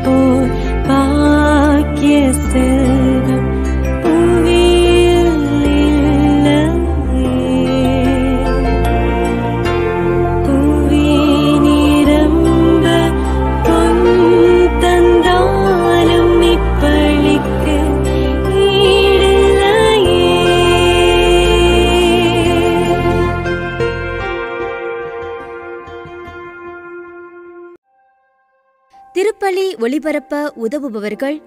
போல் பாக்கிய செல்வம் புவியில் இல்லையே. புவி நிரம்ப பொன் தந்தாலும் இப்பளிக்கு ஈடில்லையே. திருப்பலி ஒளிபரப்ப உதவுபவர்கள்: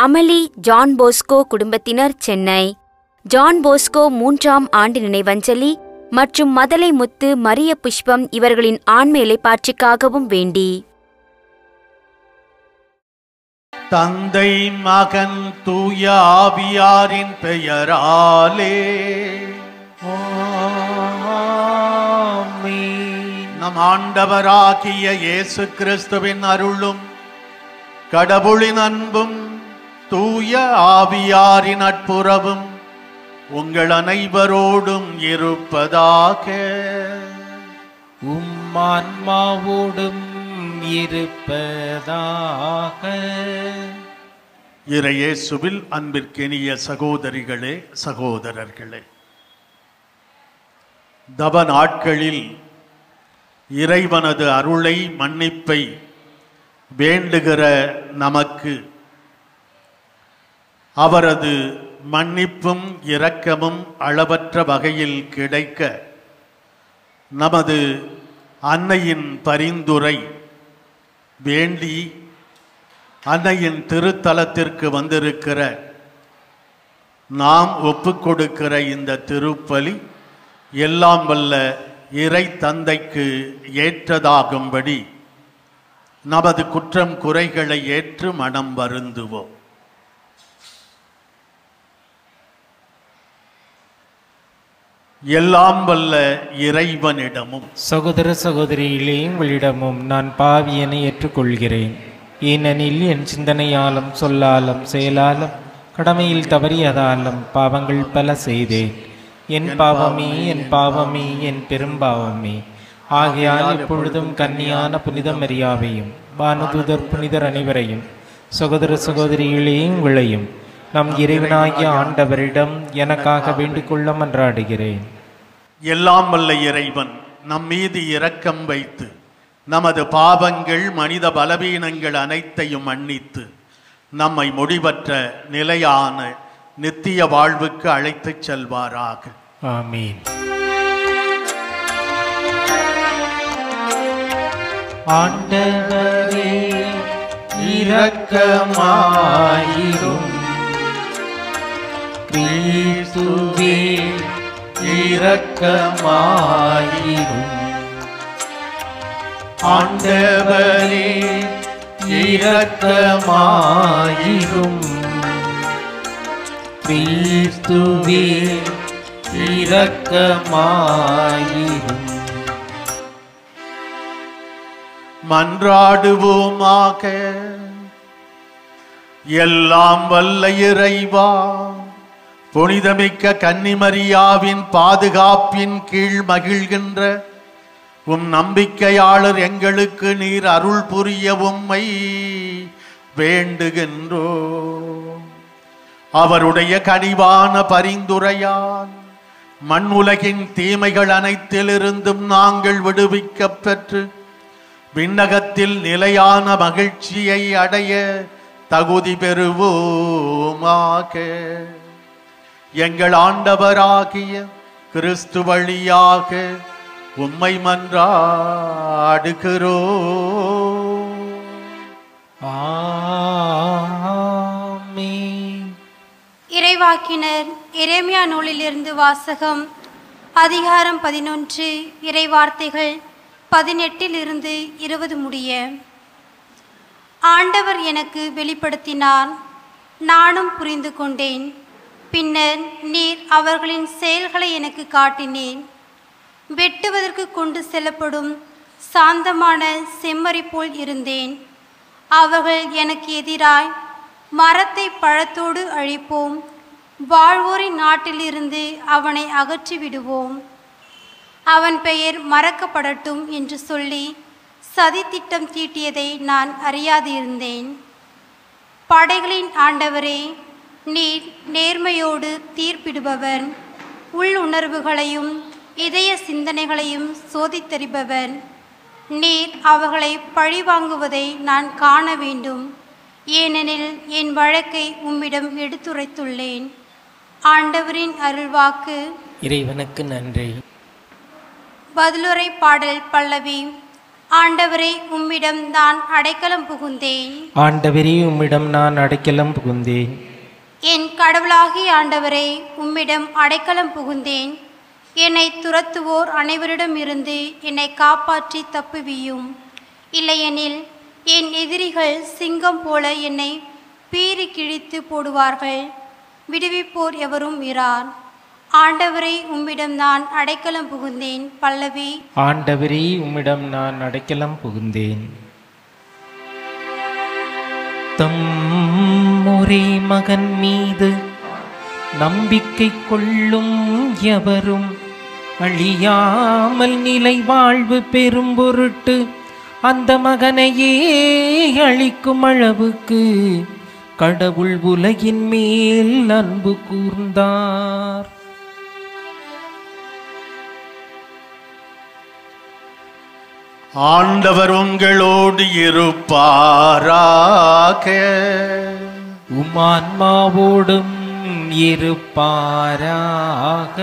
அமலி ஜான் போஸ்கோ குடும்பத்தினர், சென்னை. ஜான் போஸ்கோ 3ஆம் ஆண்டு நினைவஞ்சலி மற்றும் மதலை முத்து, மரிய புஷ்பம் இவர்களின் ஆன்ம இளைப்பாற்றிக்காகவும் வேண்டி. தந்தை மகன் தூய ஆவியாரின் பெயராலே நம் ஆண்டவராகிய இயேசு கிறிஸ்துவின் அருளும் கடவுளின் அன்பும் தூய ஆவியாரின் நட்புறவும் உங்கள் அனைவரோடும் இருப்பதாக. ஆன்மாவோடும் இருப்பதாக. இறையேசுவில் அன்பிற்கினிய சகோதரிகளே, சகோதரர்களே, தவ நாட்களில் இறைவனது அருளை, மன்னிப்பை வேண்டுகிற நமக்கு அவரது மன்னிப்பும் இரக்கமும் அளவற்ற வகையில் கிடைக்க நமது அன்னையின் பரிந்துரை வேண்டி அன்னையின் திருத்தலத்திற்கு வந்திருக்கிற நாம் ஒப்புக்கொடுக்கிற இந்த திருப்பலி எல்லாம் வல்ல இறை தந்தைக்கு ஏற்றதாகும்படி நமது குற்றம் குறைகளை ஏற்று மனம் வருந்துவோம். எல்லாம் வல்ல இறைவனிடமும் சகோதர சகோதரிகளே, உங்களிடமும் நான் பாவியனை ஏற்றுக்கொள்கிறேன். ஏனெனில் என் சிந்தனையாலும் சொல்லாலும் செயலாலும் கடமையில் தவறியதாலும் பாவங்கள் பல செய்தேன். என் பாவமே, என் பாவமே, என் பெரும்பாவமே. ஆகையால் இப்பொழுதும் கன்னியான புனித மரியாவையும் வானதூதர் புனிதர் அனைவரையும் சகோதர சகோதரிகளே உங்களையும் நம் இறைவனாகிய ஆண்டவரிடம் எனக்காக வேண்டிக் கொள்ள மன்றாடுகிறேன். எல்லாம் வல்ல இறைவன் நம் மீது இரக்கம் வைத்து நமது பாவங்கள், மனித பலவீனங்கள் அனைத்தையும் மன்னித்து நம்மை முடிவற்ற நிலையான நித்திய வாழ்வுக்கு அழைத்துச் செல்வாராக. ஆமீன். ஆண்டவரே இரக்கமாயிரும். கிறிஸ்துவே இரக்கமாயிரும். ஆண்டவரே இரக்கமாயிரும். கிறிஸ்துவே இரக்கமாயிரும். மன்றாடுவோமாக. எல்லாம் வல்ல இறைவா, புனிதமிக்க கன்னிமரியாவின் பாதுகாப்பின் கீழ் மகிழ்கின்ற உம் நம்பிக்கையாளர் எங்களுக்கு நீர் அருள் புரிய உம்மை வேண்டுகின்றோ. அவருடைய கனிவான பரிந்துரையால் மண் உலகின் தீமைகள் அனைத்திலிருந்தும் நாங்கள் விடுவிக்கப் பெற்று விண்ணகத்தில் நிலையான மகிழ்ச்சியை அடைய தகுதி பெறுவோமாக. எங்கள் ஆண்டவராகிய கிறிஸ்து வழியாக உம்மை மன்றாடுகிறோம். ஆமென். இறைவாக்கினர் எரேமியா நூலிலிருந்து வாசகம். அதிகாரம் 11, இறைவார்த்தைகள் 18 20 முடிய. ஆண்டவர் எனக்கு வெளிப்படுத்தினார், நானும் புரிந்து கொண்டேன். பின்னர் நீர் அவர்களின் செயல்களை எனக்கு காட்டினேன். வெட்டுவதற்கு கொண்டு செல்லப்படும் சாந்தமான செம்மறி போல் இருந்தேன். அவர்கள் எனக்கு எதிராய், மரத்தை பழத்தோடு அழிப்போம், வாழ்வோரின் நாட்டிலிருந்து அவனை அகற்றி விடுவோம், அவன் பெயர் மறக்கப்படட்டும் என்று சொல்லி சதி திட்டம் தீட்டியதை நான் அறியாதிருந்தேன். படைகளின் ஆண்டவரே, நீர் நேர்மையோடு தீர்ப்பிடுபவர், உள்ளுணர்வுகளையும் இதய சிந்தனைகளையும் சோதித்தறிபவர். நீர் அவர்களை பழிவாங்குவதை நான் காண வேண்டும், ஏனெனில் என் வழக்கை உம்மிடம் எடுத்துரைத்துள்ளேன். ஆண்டவரின் அருள்வாக்கு. இறைவனுக்கு நன்றி. பதிலுரை பாடல் பல்லவி. ஆண்டவரே, உம்மிடம் நான் அடைக்கலம் புகுந்தேன். ஆண்டவரே, உம்மிடம் நான் அடைக்கலம் புகுந்தேன். என் கடவுளாகிய ஆண்டவரே, உம்மிடம் அடைக்கலம் புகுந்தேன். என்னை துரத்துவோர் அனைவரிடமிருந்து என்னை காப்பாற்றி தப்புவியும். இல்லையெனில் என் எதிரிகள் சிங்கம் போல என்னை பீறி கிழித்து போடுவார்கள். விடுவிப்போர் எவரும் இரார். ஆண்டவரே, உம்மிடம் நான் அடைக்கலம் புகுந்தேன். பல்லவி. ஆண்டவரே, உம்மிடம் நான் அடைக்கலம் புகுந்தேன். தம் ஒரே மகன் மீது நம்பிக்கை கொள்ளும் எவரும் அழியாமல் நிலை வாழ்வு பெறும் பொருட்டு அந்த மகனையே அளிக்கும் அளவுக்கு கடவுள் உலகின் மேல் அன்பு கூர்ந்தார். ஆண்டவர் உங்களோடு இருப்பாராக. உமான்மாவோடும் இருப்பாராக.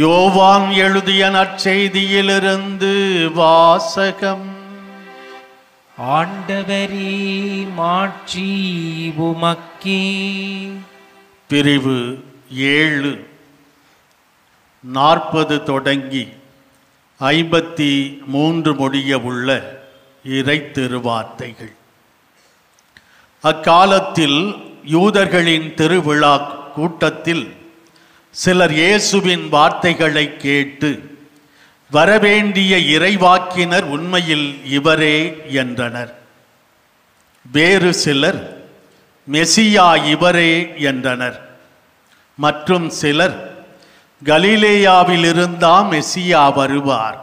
யோவான் எழுதிய நற்செய்தியிலிருந்து வாசகம். ஆண்டவரே, மாட்சி உமக்கே. பிரிவு 7 40 தொடங்கி 53 முடிய உள்ள இறை திருவார்த்தைகள். அக்காலத்தில் யூதர்களின் திருவிழா கூட்டத்தில் சிலர் இயேசுவின் வார்த்தைகளை கேட்டு, வரவேண்டிய இறைவாக்கினர் உண்மையில் இவரே என்றனர். வேறு சிலர், மெசியா இவரே என்றனர். மற்றும் சிலர், கலிலேயாவிலிருந்தா மெசியா வருவார்,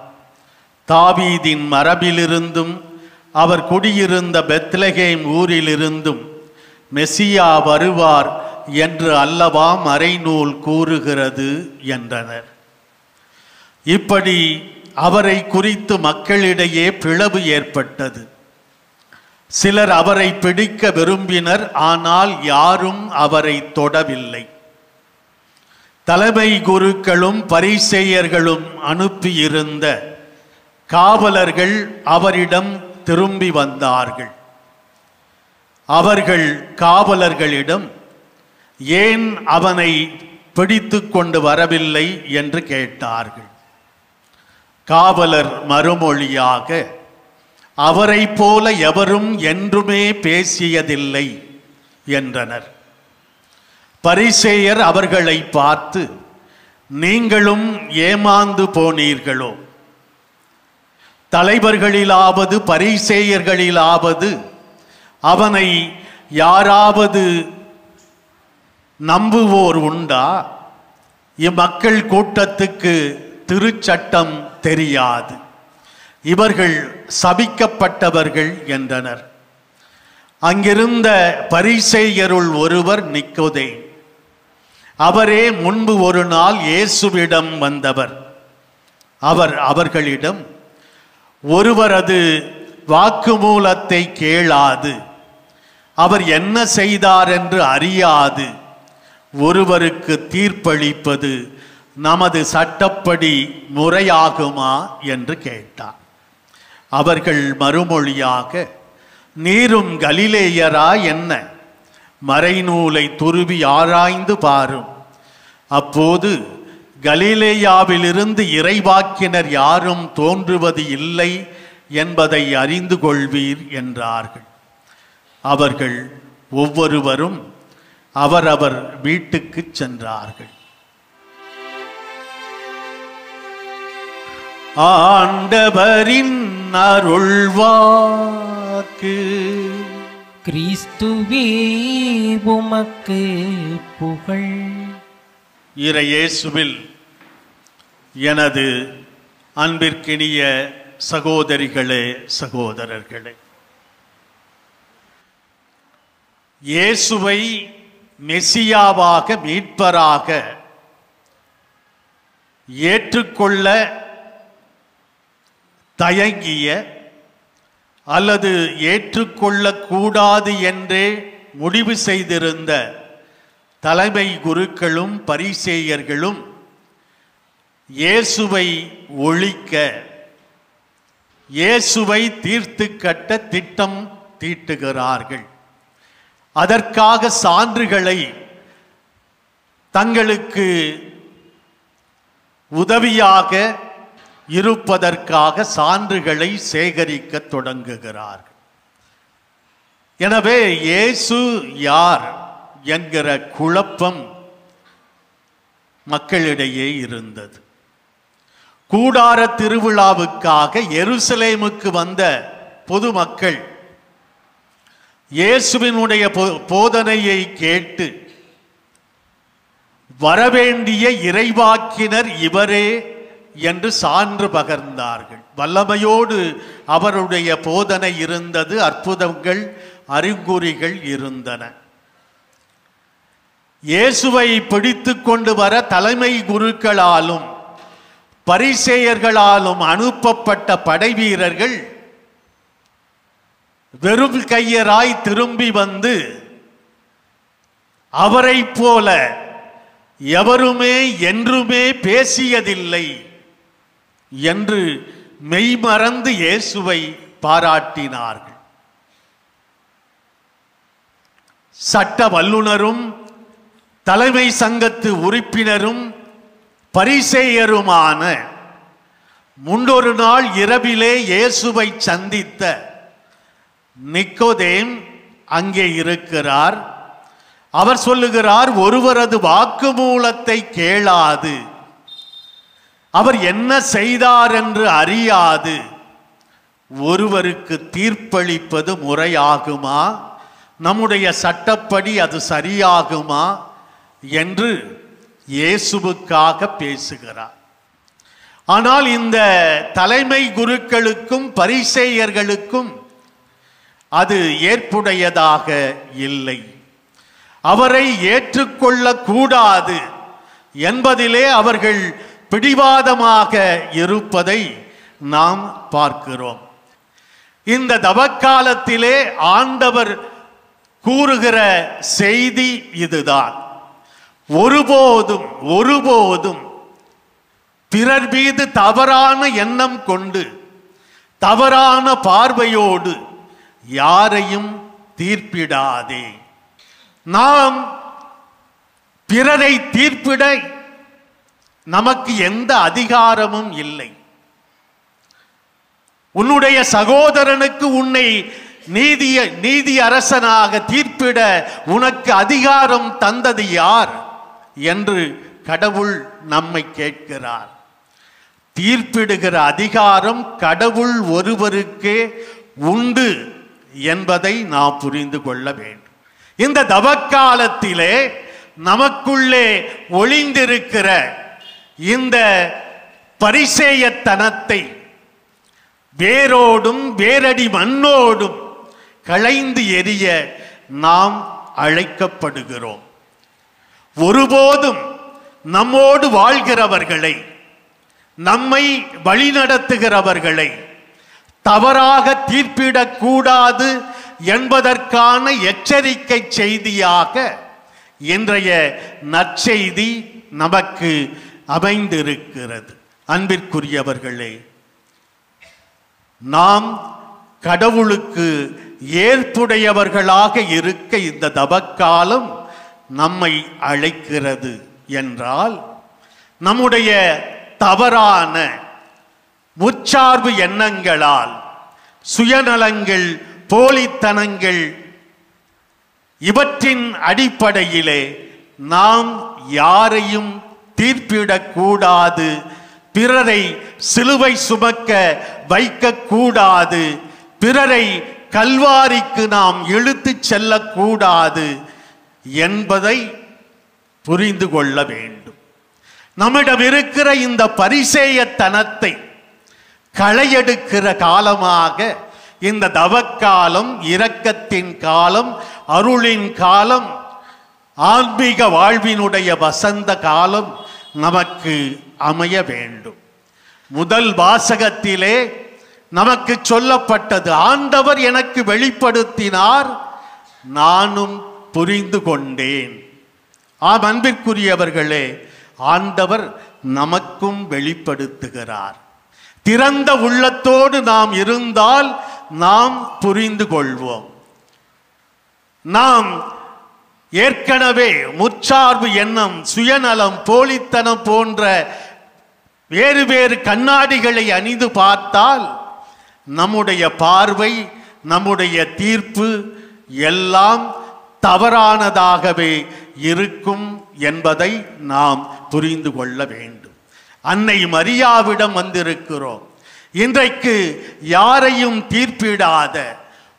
தாவீதின் மரபிலிருந்தும் அவர் குடியிருந்த பெத்லகேம் ஊரிலிருந்தும் மெசியா வருவார் என்று அல்லவா மறைநூல் கூறுகிறது என்றனர். இப்படி அவரை குறித்து மக்களிடையே பிளவு ஏற்பட்டது. சிலர் அவரை பிடிக்க விரும்பினர், ஆனால் யாரும் அவரை தொடவில்லை. தலைமை குருக்களும் பரிசேயர்களும் அனுப்பியிருந்த காவலர்கள் அவரிடம் திரும்பி வந்தார்கள். அவர்கள் காவலர்களிடம், ஏன் அவனை பிடித்து கொண்டு வரவில்லை என்று கேட்டார்கள். காவலர் மறுமொழியாக, அவரை போல எவரும் என்றுமே பேசியதில்லை என்றனர். பரிசேயர் அவர்களை பார்த்து, நீங்களும் ஏமாந்து போனீர்களோ? தலைவர்களிலாவது பரிசேயர்களிலாவது அவனை யாராவது நம்புவோர் உண்டா? இம்மக்கள் கூட்டத்துக்கு திருச்சட்டம் தெரியாது, இவர்கள் சபிக்கப்பட்டவர்கள் என்றனர். அங்கிருந்த பரிசேயருள் ஒருவர் நிக்கோதேம். அவரே முன்பு ஒரு நாள் இயேசுவிடம் வந்தவர். அவர் அவர்களிடம், ஒருவரது வாக்குமூலத்தை கேளாது, அவர் என்ன செய்தார் என்று அறியாது ஒருவருக்கு தீர்ப்பளிப்பது நமது சட்டப்படி முறையாகுமா என்று கேட்டார். அவர்கள் மறுமொழியாக, நீரும் கலிலேயரா என்ன? மறைநூலை துருவி ஆராய்ந்து பாரும், அப்போது கலிலேயாவிலிருந்து இறைவாக்கினர் யாரும் தோன்றுவது இல்லை என்பதை அறிந்து கொள்வீர் என்றார்கள். அவர்கள் ஒவ்வொருவரும் அவரவர் வீட்டுக்கு சென்றார்கள். ஆண்டவரின் அருள்வாக்கு. கிறிஸ்துவே உமக்கு புகழ். இறையேசுவில் எனது அன்பிற்கினிய சகோதரிகளே, சகோதரர்களே, இயேசுவை மெசியாவாக, மீட்பராக ஏற்றுக்கொள்ள தயங்கிய அல்லது ஏற்றுக்கொள்ளக்கூடாது என்றே முடிவு செய்திருந்த தலைமை குருக்களும் பரிசேயர்களும் இயேசுவை ஒழிக்க, இயேசுவை தீர்த்து கட்ட திட்டம் தீட்டுகிறார்கள். அதற்காக சான்றுகளை தங்களுக்கு உதவியாக இருப்பதற்காக சான்றுகளை சேகரிக்க தொடங்குகிறார்கள். எனவே இயேசு யார் என்கிற குழப்பம் மக்களிடையே இருந்தது. கூடார திருவிழாவுக்காக எருசலேமுக்கு வந்த பொதுமக்கள் இயேசுவினுடைய போதனையை கேட்டு வரவேண்டிய இறைவாக்கினர் இவரே என்று சான்று பகர்ந்தார்கள். வல்லமையோடு அவருடைய போதனை இருந்தது, அற்புதங்கள் அறிகுறிகள் இருந்தன. இயேசுவை பிடித்து கொண்டு வர தலைமை குருக்களாலும் பரிசேயர்களாலும் அனுப்பப்பட்ட படைவீரர்கள் வெறும் கையராய் திரும்பி வந்து அவரை போல எவருமே என்றுமே பேசியதில்லை என்று மெய்மறந்து இயேசுவை பாராட்டினார்கள். சட்ட வல்லுனரும் தலைமை சங்கத்து உறுப்பினரும் பரிசேயருமான முன்னொரு நாள் இரவிலே இயேசுவை சந்தித்த நிக்கோதேம் அங்கே இருக்கிறார். அவர் சொல்லுகிறார், ஒருவரது வாக்குமூலத்தை கேளாது, அவர் என்ன செய்தார் என்று அறியாது ஒருவருக்கு தீர்ப்பளிப்பது முறையாகுமா? நம்முடைய சட்டப்படி அது சரியாகுமா என்று இயேசுவுக்காக பேசுகிறார். ஆனால் இந்த தலைமை குருக்களுக்கும் பரிசேயர்களுக்கும் அது ஏற்புடையதாக இல்லை. அவரை ஏற்றுக்கொள்ள கூடாது என்பதிலே அவர்கள் பிடிவாதமாக இருப்பதை நாம் பார்க்கிறோம். இந்த தவக்காலத்திலே ஆண்டவர் கூறுகிற செய்தி இதுதான். ஒருபோதும் ஒருபோதும் பிறர் மீது தவறான எண்ணம் கொண்டு தவறான பார்வையோடு யாரையும் தீர்ப்பிடாதே. நாம் பிறரை தீர்ப்பிட நமக்கு எந்த அதிகாரமும் இல்லை. உன்னுடைய சகோதரனுக்கு உன்னை நீதி அரசனாக தீர்ப்பிட உனக்கு அதிகாரம் தந்தது யார் என்று கடவுள் நம்மை கேட்கிறார். தீர்ப்பிடுகிற அதிகாரம் கடவுள் ஒருவருக்கே உண்டு என்பதை நாம் புரிந்து கொள்ள வேண்டும். இந்த தவக்காலத்திலே நமக்குள்ளே ஒளிந்திருக்கிற இந்த பரிசேயத்தனத்தை வேரோடும் வேரடி மண்ணோடும் களைந்து எறிய நாம் அழைக்கப்படுகிறோம். ஒருபோதும் நம்மோடு வாழ்கிறவர்களை, நம்மை வழிநடத்துகிறவர்களை தவறாக தீர்ப்பிடக்கூடாது என்பதற்கான எச்சரிக்கை செய்தியாக இன்றைய நற்செய்தி நமக்கு அமைந்திருக்கிறது. அன்பிற்குரியவர்களே, நாம் கடவுளுக்கு ஏற்புடையவர்களாக இருக்க இந்த தவக்காலம் நம்மை அழைக்கிறது என்றால், நம்முடைய தவறான முற்சார்பு எண்ணங்களால், சுயநலங்கள், போலித்தனங்கள் இவற்றின் அடிப்படையிலே நாம் யாரையும் தீர்ப்பிடக்கூடாது, பிறரை சிலுவை சுமக்க வைக்கக்கூடாது, பிறரை கல்வாரிக்கு நாம் இழுத்து செல்லக்கூடாது என்பதை புரிந்து கொள்ள வேண்டும். நம்மிடம் இருக்கிற இந்த பரிசேயத்தனத்தை களையெடுக்கிற காலமாக இந்த தவக்காலம், இரக்கத்தின் காலம், அருளின் காலம், ஆன்மீக வாழ்வினுடைய வசந்த காலம் நமக்கு அமைய வேண்டும். முதல் வாசகத்திலே நமக்கு சொல்லப்பட்டது, ஆண்டவர் எனக்கு வெளிப்படுத்தினார், நானும் புரிந்து கொண்டேன். ஆம் அன்பிற்குரியவர்களே, ஆண்டவர் நமக்கும் வெளிப்படுத்துகிறார். திறந்த உள்ளத்தோடு நாம் இருந்தால் நாம் புரிந்து கொள்வோம். நாம் ஏற்கனவே முற்சார்பு எண்ணம், சுயநலம், போலித்தனம் போன்ற வேறு வேறு கண்ணாடிகளை அணிந்து பார்த்தால் நம்முடைய பார்வை, நம்முடைய தீர்ப்பு எல்லாம் தவறானதாகவே இருக்கும் என்பதை நாம் புரிந்து கொள்ள வேண்டும். அன்னை மரியாவிடம் வந்திருக்கிறோம். இன்றைக்கு யாரையும் தீர்ப்பிடாத,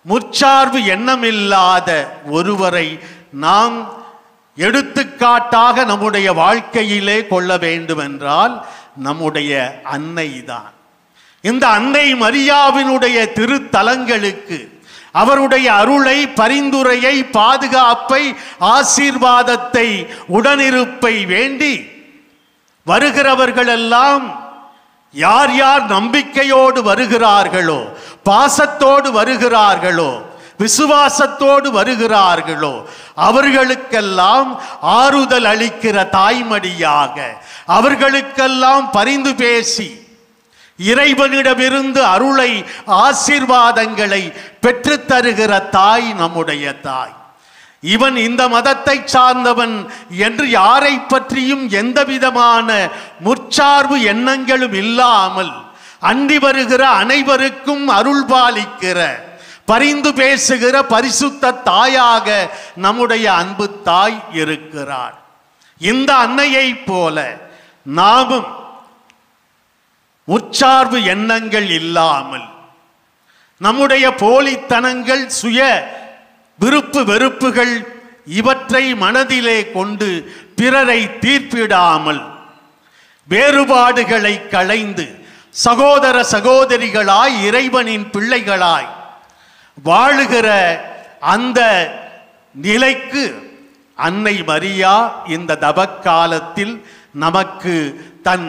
முற்சார்பு எண்ணமில்லாத ஒருவரை நாம் எடுத்துக்காட்டாக நம்முடைய வாழ்க்கையிலே கொள்ள வேண்டும் என்றால் நம்முடைய அன்னைதான். இந்த அன்னை மரியாவினுடைய திருத்தலங்களுக்கு அவருடைய அருளை, பரிந்துரையை, பாதுகாப்பை, ஆசீர்வாதத்தை, உடனிருப்பை வேண்டி வருகிறவர்களெல்லாம் யார் யார் நம்பிக்கையோடு வருகிறார்களோ, பாசத்தோடு வருகிறார்களோ, விசுவாசத்தோடு வருகிறார்களோ அவர்களுக்கெல்லாம் ஆறுதல் அளிக்கிற தாய்மடியாக, அவர்களுக்கெல்லாம் பரிந்து பேசி இறைவனிடமிருந்து அருளை, ஆசீர்வாதங்களை பெற்றுத்தருகிற தாய் நம்முடைய தாய். இவன் இந்த மதத்தை சார்ந்தவன் என்று யாரை பற்றியும் எந்த விதமான முற்சார்பு எண்ணங்களும் இல்லாமல் அண்டி வருகிற அனைவருக்கும் அருள் பாலிக்கிற, பரிந்து பேசுகிற பரிசுத்த தாயாக நம்முடைய அன்பு தாய் இருக்கிறார். இந்த அன்னையை போல நாமும் முற்சார்பு எண்ணங்கள் இல்லாமல், நம்முடைய போலித்தனங்கள், சுய விருப்பு வெறுப்புகள் இவற்றை மனதிலே கொண்டு பிறரை தீர்ப்பிடாமல், வேறுபாடுகளை களைந்து சகோதர சகோதரிகளாய், இறைவனின் பிள்ளைகளாய் வாழுகிற அந்த நிலைக்கு அன்னை மரியா இந்த தவக்காலத்தில் நமக்கு தன்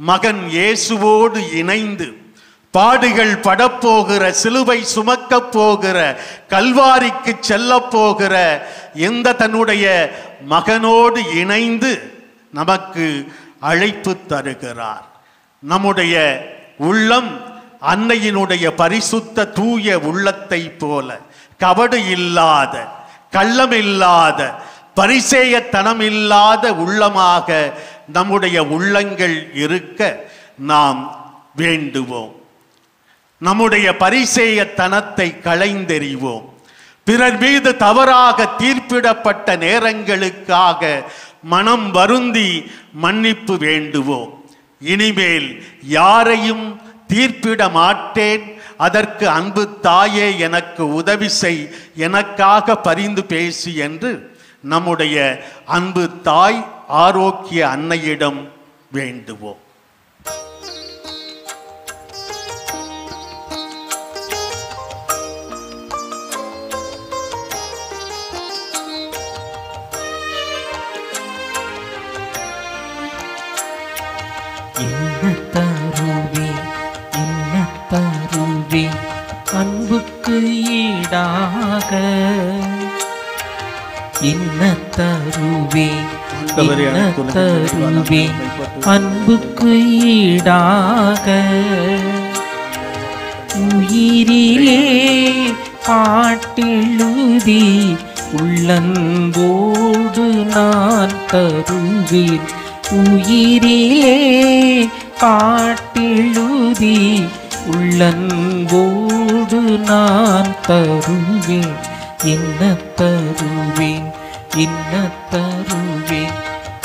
மகன் இயேசுவோடு இணைந்து பாடுகள் படப்போகிற, சிலுவை சுமக்கப் போகிற, கல்வாரிக்கு செல்ல போகிற இந்த தன்னுடைய மகனோடு இணைந்து நமக்கு அழைப்பு தருகிறார். நம்முடைய உள்ளம் அன்னையினுடைய பரிசுத்த தூய உள்ளத்தை போல கபடு இல்லாத, கள்ளமில்லாத, பரிசேயத்தனம் இல்லாத உள்ளமாக நம்முடைய உள்ளங்கள் இருக்க நாம் வேண்டுவோம். நம்முடைய பரிசேயத்தனத்தை களைந்தெறிவோம். பிறர் மீது தவறாக தீர்ப்பிடப்பட்ட நேரங்களுக்காக மனம் வருந்தி மன்னிப்பு வேண்டுவோம். இனிமேல் யாரையும் தீர்ப்பிட மாட்டேன், அதற்கு அன்பு தாயே எனக்கு உதவி செய், எனக்காக பரிந்து பேசி என்று நம்முடைய அன்பு தாய் ஆரோக்கிய அன்னையிடம் வேண்டுவோம். தருவே அன்புக்கு ஈடாக, என்ன தருவே தருவே அன்புக்கு ஈடாக, உயிரிலே பாட்டெழுதி உள்ளன்போடு நான் தருவேன். உயிரிலே பாட்டெழுதி உள்ளன்போடு நான் தருவேன். என்ன தருவேன், என்ன தருவேன்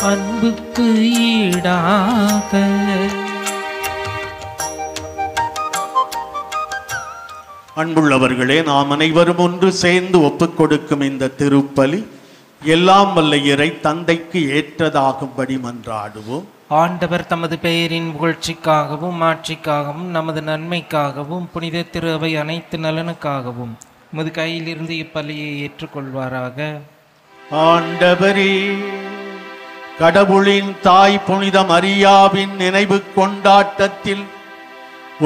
அன்புக்கு ஈடாக. அன்புள்ளவர்களே, நாம் அனைவரும் ஒன்று சேர்ந்து ஒப்புக் கொடுக்கும் இந்த திருப்பலி எல்லாம் வல்ல இறை தந்தைக்கு ஏற்றதாகும்படி மன்றாடுவோம். ஆண்டவர் தமது பெயரின் புகழ்ச்சிக்காகவும் ஆட்சிக்காகவும் நமது நன்மைக்காகவும் புனித திரு அவை அனைத்து நலனுக்காகவும் உமது கையிலிருந்து இப்பலியை ஏற்றுக்கொள்வாராக. ஆண்டவரே, கடவுளின் தாய் புனித மரியாவின் நினைவு கொண்டாட்டத்தில்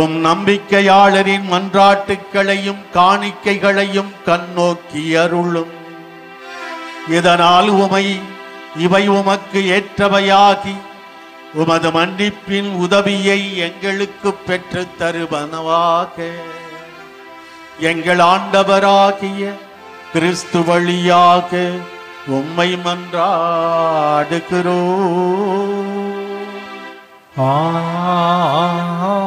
உம் நம்பிக்கையாளரின் மன்றாட்டுக்களையும் காணிக்கைகளையும் கண்ணோக்கி அருளும். இதனால் இவை உமக்கு ஏற்றவையாகி உமது மன்னிப்பின் உதவியை எங்களுக்கு பெற்று தருவனவாக. எங்கள் ஆண்டவராகிய கிறிஸ்து வழியாக உம்மை மன்றாடுகிறோம். ஆமென்.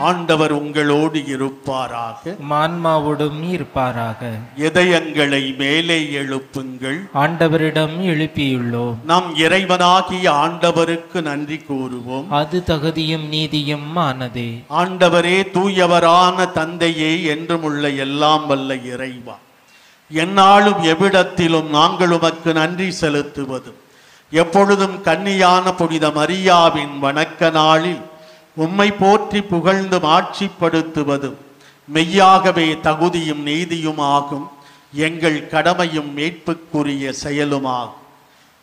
ஆண்டவர் உங்களோடு இருப்பாராக, ஆன்மாவோடும் இருப்பாராக. இதயங்களை மேலே எழுப்புங்கள். ஆண்டவரிடம் எழுப்பியுள்ளோம். நம் இறைவனாகிய ஆண்டவருக்கு நன்றி கூறுவோம். அது தகுதியும் நீதியும் ஆனதே. ஆண்டவரே, தூயவரான தந்தையே, என்றும் உள்ள எல்லாம் வல்ல இறைவா, எந்நாளும் எவ்விடத்திலும் நாங்கள் உமக்கு நன்றி செலுத்துவதும் எப்பொழுதும் கன்னியான புனித மரியாவின் வணக்க நாளில் உம்மை போற்றி புகழ்ந்து மாட்சிப்படுத்துவதும் மெய்யாகவே தகுதியும் நீதியுமாகும், எங்கள் கடமையும் மீட்புக்குரிய செயலுமாகும்.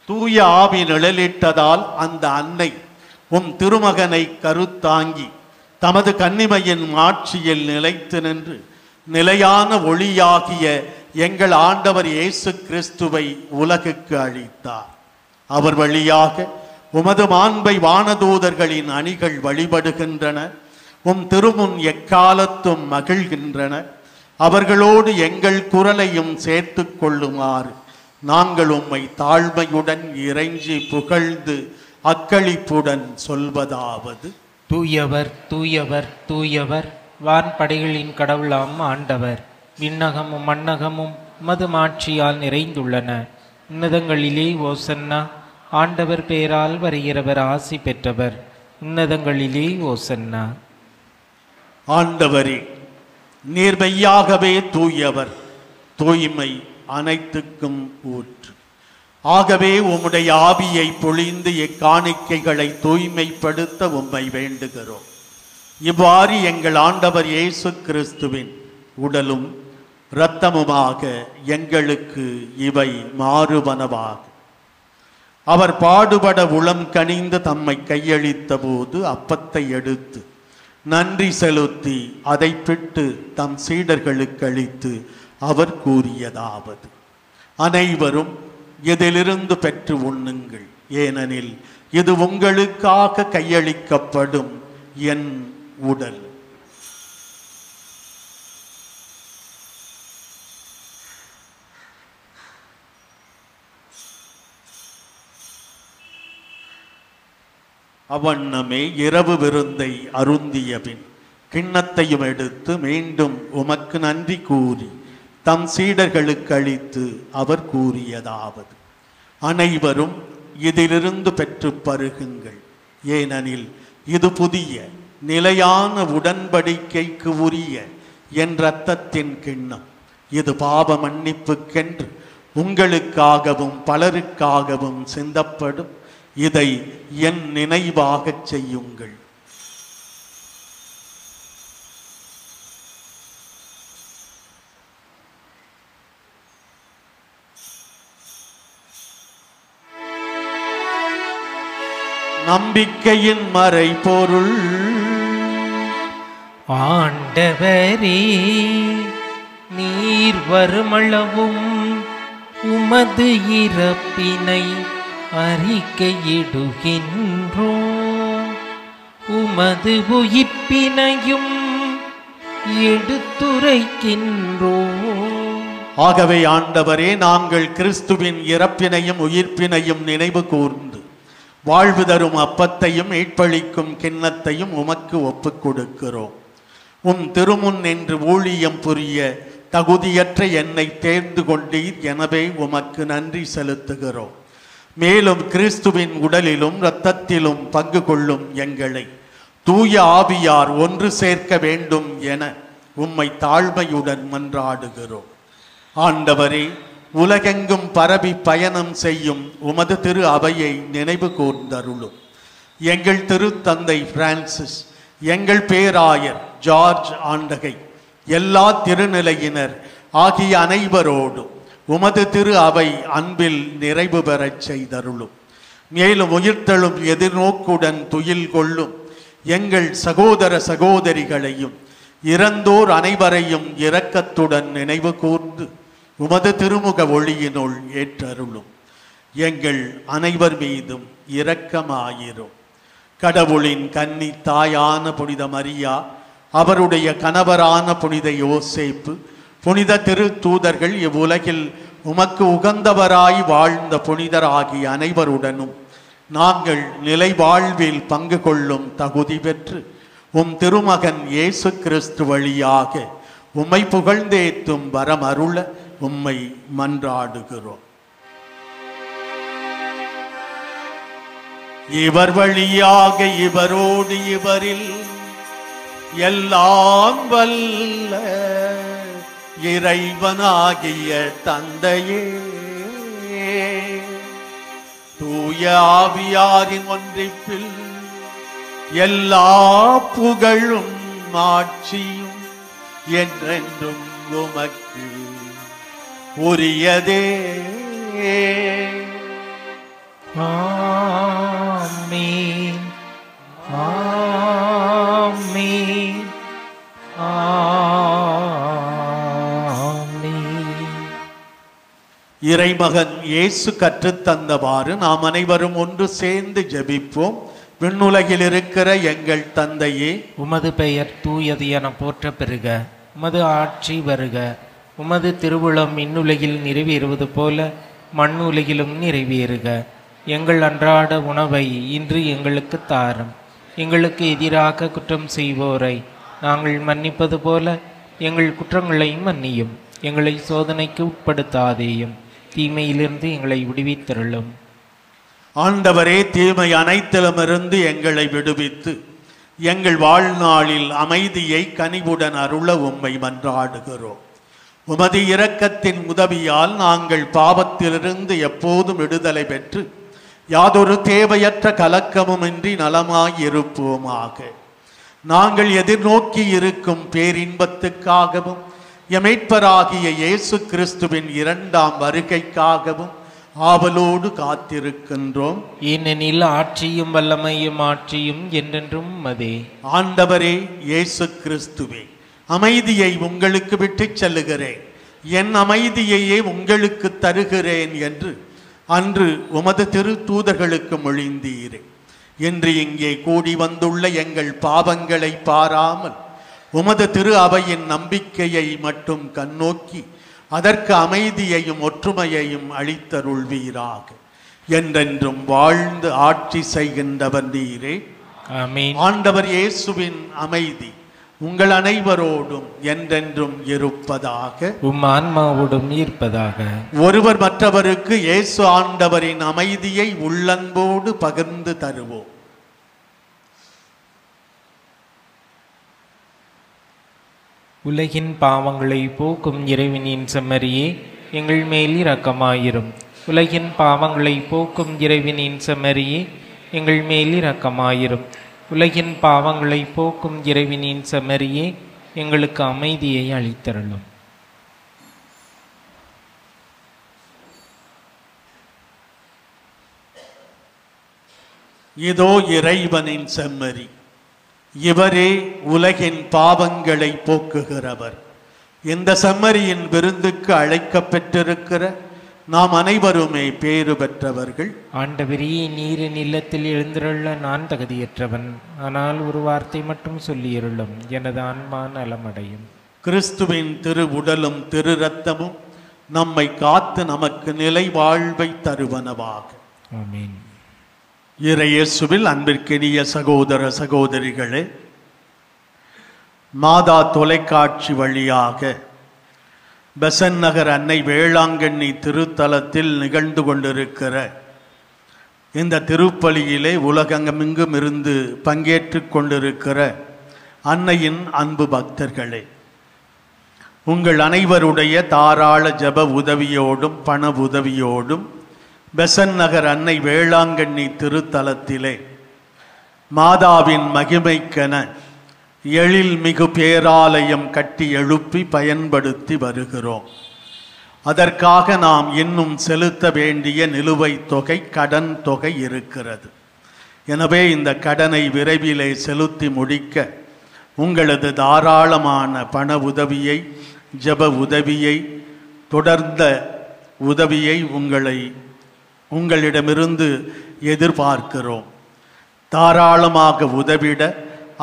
தூய ஆவி நிழலிட்டதால் அந்த அன்னை உம் திருமகனை கருத்தாங்கி தமது கன்னிமையின் மாட்சியில் நிலைத்து நின்று நிலையான ஒளியாகிய எங்கள் ஆண்டவர் இயேசு கிறிஸ்துவை உலகுக்கு அளித்தார். அவர் வழியாக உமது மாண்பை வானதூதர்களின் அணிகள் வழிபடுகின்றன, உம் திருமுன் எக்காலத்தும் மகிழ்கின்றன. அவர்களோடு எங்கள் குரலையும் சேர்த்து கொள்ளுமாறு நாங்கள் உம்மை தாழ்மையுடன் இறைஞ்சி புகழ்ந்து அக்களிப்புடன் சொல்வதாவது: தூயவர் தூயவர் தூயவர், வான்படைகளின் கடவுளாம் ஆண்டவர். விண்ணகமும் மண்ணகமும் உமது மாட்சியால் நிறைந்துள்ளன. உன்னதங்களிலே ஓசன்னா. ஆண்டவர் பெயரால் வருகிறவர் ஆசி பெற்றவர். உன்னதங்களிலே ஓசன்னா. ஆண்டவரே, நீர் மெய்யாகவே தூயவர், தூய்மை அனைத்துக்கும் ஊற்று. ஆகவே உம்முடைய ஆவியை பொழிந்து இக்காணிக்கைகளை தூய்மைப்படுத்த உம்மை வேண்டுகிறோம். இவ்வாறு எங்கள் ஆண்டவர் இயேசு கிறிஸ்துவின் உடலும் இரத்தமுமாக எங்களுக்கு இவை மாறுவனவாகும். அவர் பாடுபட உளம் கனிந்து தம்மை கையளித்த போது அப்பத்தை எடுத்து நன்றி செலுத்தி அதை பிட்டு தம் சீடர்களுக்கு அளித்து அவர் கூறியதாவது: அனைவரும் இதிலிருந்து பெற்று உண்ணுங்கள், ஏனெனில் இது உங்களுக்காக கையளிக்கப்படும் என் உடல். அவ்வண்ணமே இரவு விருந்தை அருந்தியபின் கிண்ணத்தையும் எடுத்து மீண்டும் உமக்கு நன்றி கூறி தம் சீடர்களுக்கு அளித்து அவர் கூறியதாவது: அனைவரும் இதிலிருந்து பெற்று பருகுங்கள், ஏனெனில் இது புதிய நிலையான உடன்படிக்கைக்கு உரிய என் இரத்தத்தின் கிண்ணம். இது பாவ மன்னிப்புக்கென்று உங்களுக்காகவும் பலருக்காகவும் சிந்தப்படும். இதை என் நினைவாகச் செய்யுங்கள். நம்பிக்கையின் மறைபொருள். ஆண்டவரே, நீர் வருமளவும் உமது இறப்பினை அறிக்கையிடுகின்றோம், உமது உயிர்ப்பினையும் எடுத்துரைக்கின்றோம். ஆகவே ஆண்டவரே, நாங்கள் கிறிஸ்துவின் இறப்பினையும் உயிர்ப்பினையும் நினைவு கூர்ந்து வாழ்வு தரும் அப்பத்தையும் மீட்பளிக்கும் கிண்ணத்தையும் உமக்கு ஒப்புக் கொடுக்கிறோம். உம் திருமுன் நின்று ஊழியம் புரிய தகுதியற்ற என்னை தேர்ந்து கொண்டீர், எனவே உமக்கு நன்றி செலுத்துகிறோம். மேலும் கிறிஸ்துவின் உடலிலும் இரத்தத்திலும் பங்கு கொள்ளும் எங்களை தூய ஆவியார் ஒன்று சேர்க்க வேண்டும் என உம்மை தாழ்மையுடன் மன்றாடுகிறோம். ஆண்டவரே, உலகெங்கும் பரவி பயணம் செய்யும் உமது திரு அவையை நினைவு கூர்ந்தருளும். எங்கள் திருத்தந்தை பிரான்சிஸ், எங்கள் பேராயர் ஜார்ஜ் ஆண்டகை, எல்லா திருநிலையினர் ஆகிய அனைவரோடும் உமது திரு அவை அன்பில் நிறைவு பெறச் செய்தருளும். மேலும் உயிர்த்தெழும் எதிர்நோக்குடன் துயில் கொள்ளும் எங்கள் சகோதர சகோதரிகளையும் இறந்தோர் அனைவரையும் இரக்கத்துடன் நினைவு கூர்ந்து உமது திருமுக ஒளியினுள் ஏற்றருளும். எங்கள் அனைவர் மீதும் இரக்கமாயிரும். கடவுளின் கன்னி தாயான புனித மரியா, அவருடைய கணவரான புனித யோசேப்பு, புனித திருத்தூதர்கள், இவ்வுலகில் உமக்கு உகந்தவராய் வாழ்ந்த புனிதர் ஆகிய அனைவருடனும் நாங்கள் நிலை வாழ்வில் பங்கு கொள்ளும் தகுதி பெற்று உம் திருமகன் இயேசு கிறிஸ்து வழியாக உம்மை புகழ்ந்தேத்தும் வரம் அருள உம்மை மன்றாடுகிறோம். இவர் வழியாக இவரோடு இவரில் எல்லாம் வல்ல இறைவனாகிய தந்தையே, தூய ஆவியாரின் ஒன்றிப்பில் எல்லா புகழும் ஆட்சியும் என்றென்றும் உமக்கு உரியதே. ஆமென், ஆமென், ஆமென். இறைமகன் இயேசு கற்றுத்தந்தவாறு நாம் அனைவரும் ஒன்று சேர்ந்து ஜெபிப்போம். விண்ணுலகில் இருக்கிற எங்கள் தந்தையே, உமது பெயர் தூயது என போற்ற பெறுக. உமது ஆட்சி வருக. உமது திருவுளம் விண்ணுலகில் நிறைவேறுவது போல மண்ணுலகிலும் நிறைவேறுக. எங்கள் அன்றாட உணவை இன்று எங்களுக்கு தாரும். எங்களுக்கு எதிராக குற்றம் செய்வோரை நாங்கள் மன்னிப்பது போல எங்கள் குற்றங்களை மன்னியும். எங்களை சோதனைக்கு உட்படுத்தாதேயும், தீமையிலிருந்து எங்களை விடுவித்தருளும். ஆண்டவரே, தீமை அனைத்திலுமிருந்து எங்களை விடுவித்து எங்கள் வாழ்நாளில் அமைதியை கனிவுடன் அருள உம்மை மன்றாடுகிறோம். உமது இரக்கத்தின் உதவியால் நாங்கள் பாவத்திலிருந்து எப்போதும் விடுதலை பெற்று யாதொரு தேவையற்ற கலக்கமுமின்றி நலமாயிருப்போமாக. நாங்கள் எதிர்நோக்கி இருக்கும் பேரின்பத்துக்காகவும் எமைப்பராகிய இயேசு கிறிஸ்துவின் இரண்டாம் வருகைக்காகவும் ஆவலோடு காத்திருக்கின்றோம். ஏனெனில் ஆட்சியும் வல்லமையும் ஆட்சியும் என்றென்றும் மதே. ஆண்டவரே இயேசு கிறிஸ்துவே, அமைதியை உங்களுக்கு விட்டுச் செல்லுகிறேன், என் அமைதியையே உங்களுக்கு தருகிறேன் என்று அன்று உமது திருத்தூதர்களுக்கு மொழிந்தீரே. இன்று இங்கே கூடி வந்துள்ள எங்கள் பாவங்களை பாராமல் உமது திரு அவையின் நம்பிக்கையை மட்டும் கண்ணோக்கி அதற்கு அமைதியையும் ஒற்றுமையையும் அளித்தருள்வீராக. என்றென்றும் வாழ்ந்து ஆட்சி செய்கின்றவர் நீரே. ஆமென். ஆண்டவர் இயேசுவின் அமைதி உங்கள் அனைவரோடும் என்றென்றும் இருப்பதாக. உம் ஆன்மாவோடும் இருப்பதாக. ஒருவர் மற்றவருக்கு இயேசு ஆண்டவரின் அமைதியை உள்ளன்போடு பகிர்ந்து தருவோம். உலகின் பாவங்களை போக்கும் இறைவனின் செம்மறியே, எங்கள் மேல் இரக்கமாயிரும். உலகின் பாவங்களை போக்கும் இறைவனின் செம்மறியே, எங்கள் மேல் இரக்கமாயிரும். உலகின் பாவங்களை போக்கும் இறைவனின் செம்மறியே, எங்களுக்கு அமைதியை அளித்தருளும். இதோ இறைவனின் செம்மறி, இவரே உலகின் பாவங்களை போக்குகிறவர். இந்த செம்மறியின் விருந்துக்கு அழைக்கப்பெற்றிருக்கிற நாம் அனைவருமே பேறு பெற்றவர்கள். ஆண்டவரே, நீரின் இல்லத்தில் எழுந்திருள்ள நான் தகுதியற்றவன், ஆனால் ஒரு வார்த்தை மட்டும் சொல்லியருளும், எனது ஆன்மா நலமடையும். கிறிஸ்துவின் திரு உடலும் திரு இரத்தமும் நம்மை காத்து நமக்கு நிலை வாழ்வை தருவனவாக. ஆமென். இறையேசுவில் அன்பிற்கினிய சகோதர சகோதரிகளே, மாதா தொலைக்காட்சி வழியாக பெசன் நகர் அன்னை வேளாங்கண்ணி திருத்தலத்தில் நிகழ்ந்து கொண்டிருக்கிற இந்த திருப்பலியிலே உலகெங்கும் இருந்து பங்கேற்று கொண்டிருக்கிற அன்னையின் அன்பு பக்தர்களே, உங்கள் அனைவருடைய தாராள ஜப உதவியோடும் பண உதவியோடும் பெசன் நகர் அன்னை வேளாங்கண்ணி திருத்தலத்திலே மாதாவின் மகிமைக்கென எழில்மிகு பேராலயம் கட்டி எழுப்பி பயன்படுத்தி வருகிறோம். அதற்காக நாம் இன்னும் செலுத்த வேண்டிய நிலுவைத் தொகை, கடன் தொகை இருக்கிறது. எனவே இந்த கடனை விரைவிலே செலுத்தி முடிக்க உங்களது தாராளமான பண உதவியை, ஜப உதவியை, தொடர்ந்த உதவியை உங்களிடமிருந்து எதிர்பார்க்கிறோம். தாராளமாக உதவிட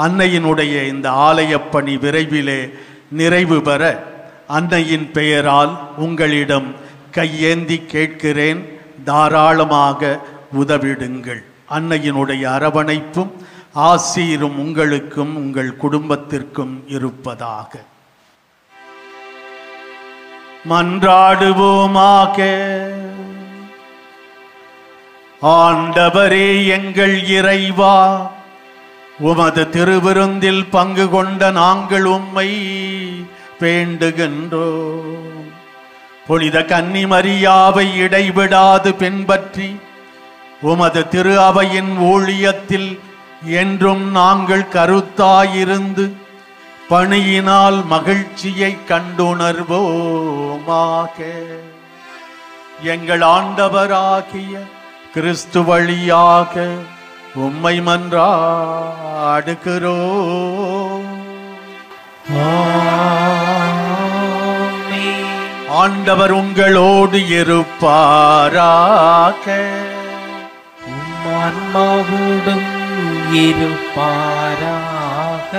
அன்னையினுடைய இந்த ஆலயப்பணி விரைவிலே நிறைவு பெற அன்னையின் பெயரால் உங்களிடம் கையேந்தி கேட்கிறேன். தாராளமாக உதவிடுங்கள். அன்னையினுடைய அரவணைப்பும் ஆசீரும் உங்களுக்கும் உங்கள் குடும்பத்திற்கும் இருப்பதாக. மன்றாடுவோமாக. ஆண்டவரே எங்கள் இறைவா, உமது திருவிருந்தில் பங்கு கொண்ட நாங்கள் உம்மை வேண்டுகின்றோம். புனித கன்னி மரியாவை இடைவிடாது பின்பற்றி உமது திரு அவையின் ஊழியத்தில் என்றும் நாங்கள் கருத்தாயிருந்து பணியினால் மகிழ்ச்சியை கண்டுணர்வோமாக. எங்கள் ஆண்டவராகிய கிறிஸ்து வழியாக உம்மை மன்றாடுகிறோம். ஆண்டவர் உங்களோடு இருப்பாராக. ஆன்மாவோடும் இருப்பாராக.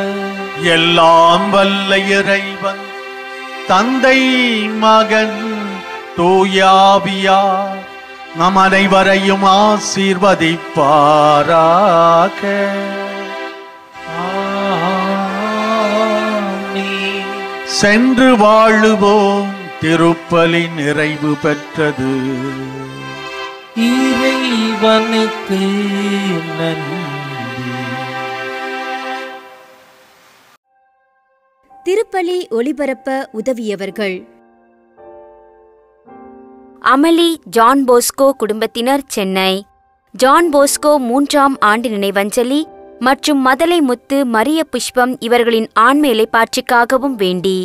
எல்லாம் வல்ல இறைவன் தந்தை, மகன், தூயாவியார் நம் அனைவரையும் ஆசீர்வதிப்பாராக. சென்று வாழுவோம். திருப்பலி நிறைவு பெற்றது. இறைவனுக்கு நன்றி. திருப்பலி ஒளிபரப்ப உதவியவர்கள்: அமலி ஜான் போஸ்கோ குடும்பத்தினர், சென்னை. ஜான் போஸ்கோ 3ஆம் ஆண்டு நினைவஞ்சலி மற்றும் மதலை முத்து, மரிய புஷ்பம் இவர்களின் ஆன்ம இலைப்பாற்றிக்காகவும் வேண்டி